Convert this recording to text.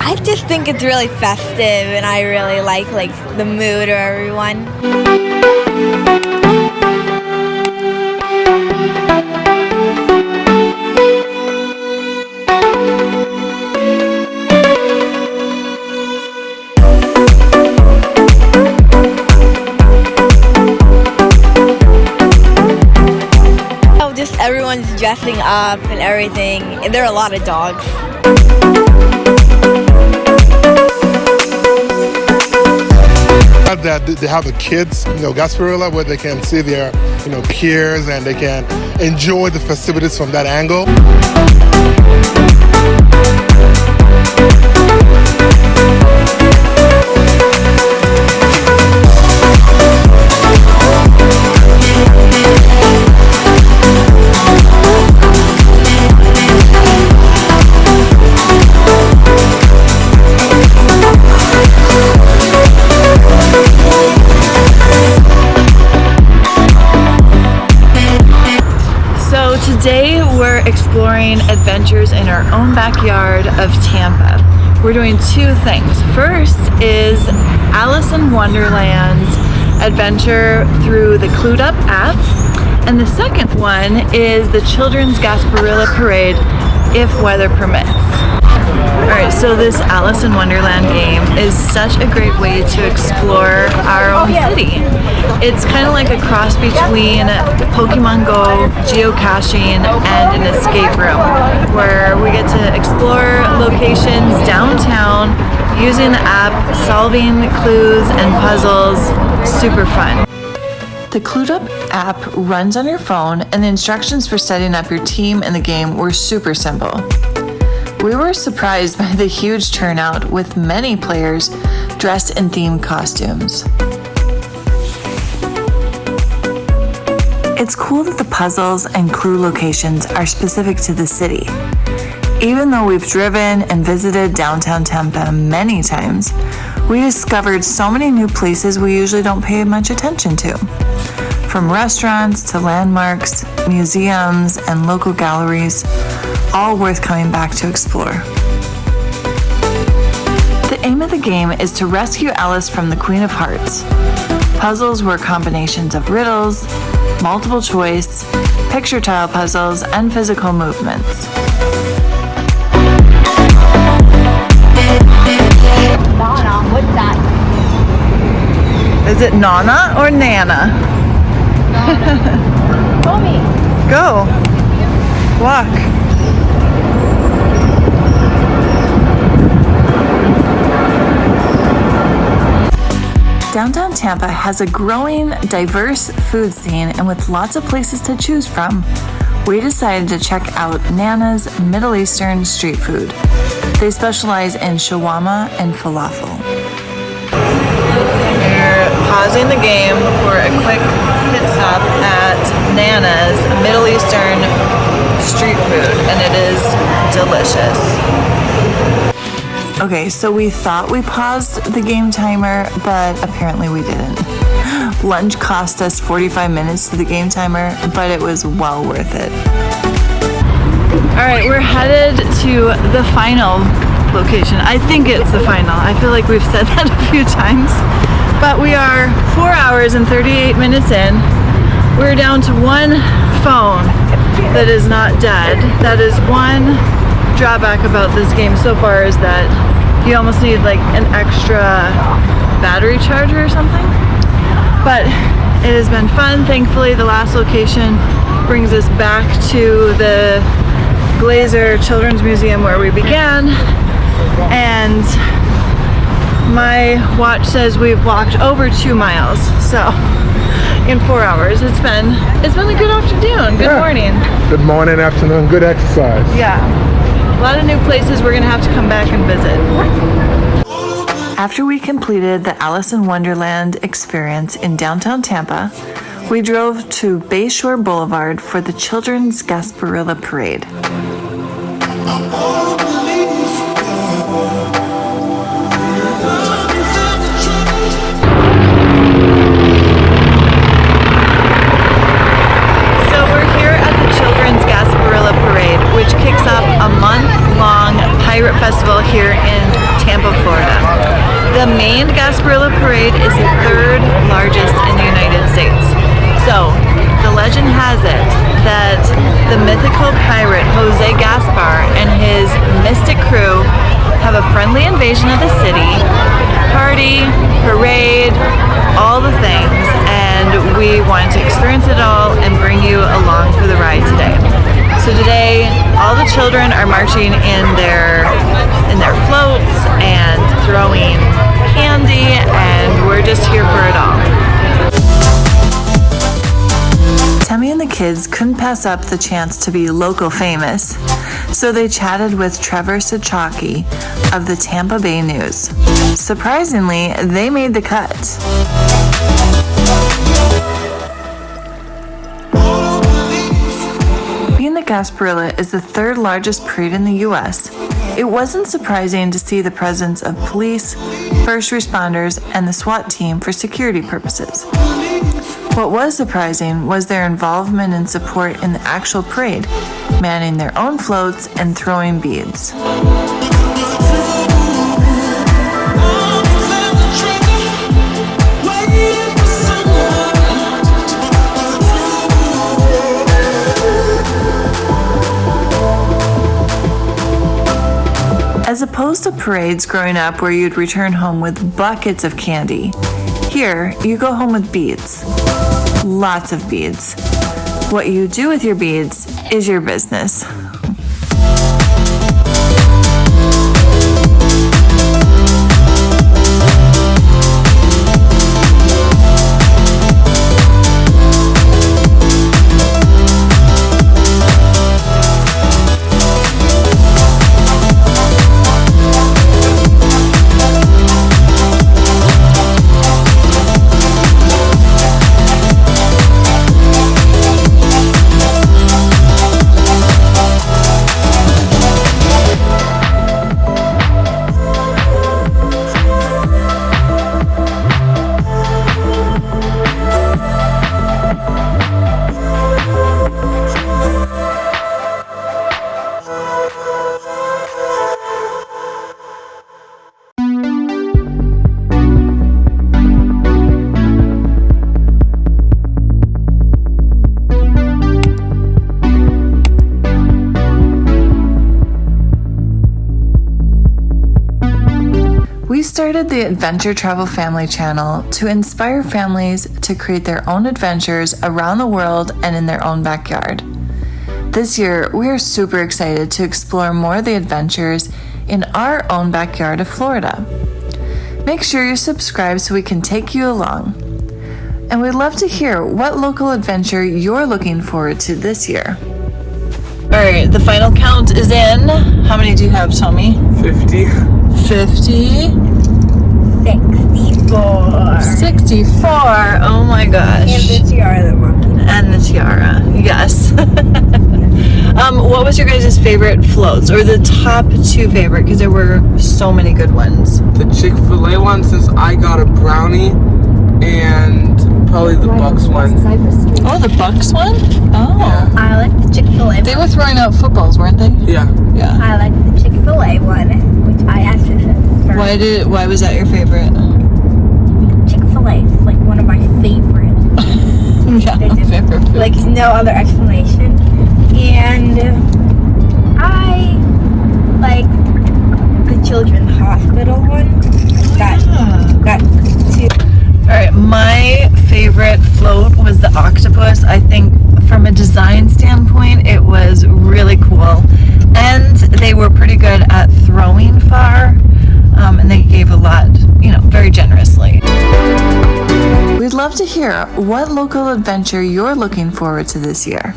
I just think it's really festive, and I really like the mood of everyone. Just everyone's dressing up and everything. And there are a lot of dogs. That they have the kids, Gasparilla, where they can see their, peers and they can enjoy the festivities from that angle. Today we're exploring adventures in our own backyard of Tampa. We're doing two things. First is Alice in Wonderland's adventure through the CluedUpp app, and the second one is the Children's Gasparilla Parade if weather permits. Alright, so this Alice in Wonderland game is such a great way to explore our own city. It's kind of like a cross between Pokemon Go, geocaching, and an escape room, where we get to explore locations downtown using the app, solving clues and puzzles. Super fun. The CluedUpp app runs on your phone, and the instructions for setting up your team in the game were super simple. We were surprised by the huge turnout, with many players dressed in themed costumes. It's cool that the puzzles and clue locations are specific to the city. Even though we've driven and visited downtown Tampa many times, we discovered so many new places we usually don't pay much attention to. From restaurants to landmarks, museums, and local galleries, all worth coming back to explore. The aim of the game is to rescue Alice from the Queen of Hearts. Puzzles were combinations of riddles, multiple choice, picture tile puzzles, and physical movements. Nana, what's that? Is it Nana or Nana? Nana. Show me. Go. Walk. Downtown Tampa has a growing, diverse food scene, and with lots of places to choose from, we decided to check out Nana's Middle Eastern street food. They specialize in shawarma and falafel. We're pausing the game for a quick pit stop at Nana's Middle Eastern street food, and it is delicious. Okay, so we thought we paused the game timer, but apparently we didn't. Lunch cost us 45 minutes to the game timer, but it was well worth it. All right, we're headed to the final location. I think it's the final. I feel like we've said that a few times, but we are 4 hours and 38 minutes in. We're down to one phone that is not dead. That is one drawback about this game so far, is that you almost need like an extra battery charger or something. But it has been fun. Thankfully, the last location brings us back to the Glazer Children's Museum where we began, and my watch says we've walked over 2 miles. So in 4 hours, it's been a good afternoon. Good morning. Good morning, afternoon, good exercise. Yeah. A lot of new places we're gonna have to come back and visit. After we completed the Alice in Wonderland experience in downtown Tampa, we drove to Bayshore Boulevard for the Children's Gasparilla Parade. Which kicks off a month-long pirate festival here in Tampa, Florida. The main Gasparilla parade is the third largest in the United States. So, the legend has it that the mythical pirate Jose Gaspar and his mystic crew have a friendly invasion of the city, party, parade, all the things, and we wanted to experience it all and bring you along for the ride today. So today, all the children are marching in their floats and throwing candy, and we're just here for it all. Tammy and the kids couldn't pass up the chance to be local famous, so they chatted with Trevor Sachaki of the Tampa Bay News. Surprisingly, they made the cut. Being that Gasparilla is the third largest parade in the U.S., it wasn't surprising to see the presence of police, first responders, and the SWAT team for security purposes. What was surprising was their involvement and support in the actual parade, manning their own floats and throwing beads. As opposed to parades growing up where you'd return home with buckets of candy, here you go home with beads. Lots of beads. What you do with your beads is your business. We started the Adventure Travel Family channel to inspire families to create their own adventures around the world and in their own backyard. This year, we are super excited to explore more of the adventures in our own backyard of Florida. Make sure you subscribe so we can take you along. And we'd love to hear what local adventure you're looking forward to this year. All right, the final count is in. How many do you have, Tommy? 50. 50. 64. 64. Oh my gosh. And the tiara, the monkey. And the tiara. Yes. What was your guys' favorite floats, or the top two favorite? Because there were so many good ones. The Chick-fil-A one, since I got a brownie, and probably the Bucks one. Oh, the Bucks one? Oh. Yeah. I like the Chick-fil-A They were throwing out footballs, weren't they? Yeah. Yeah. I like the Chick-fil-A one, which I actually said first. Why was that your favorite? Chick-fil-A is like one of my favorites. Yeah, There's favorite food. like no other explanation. And I like the Children's Hospital one. Got two. Alright, my favorite float was the octopus. I think from a design standpoint, it was really cool. And they were pretty good at throwing far. And they gave a lot, very generously. We'd love to hear what local adventure you're looking forward to this year.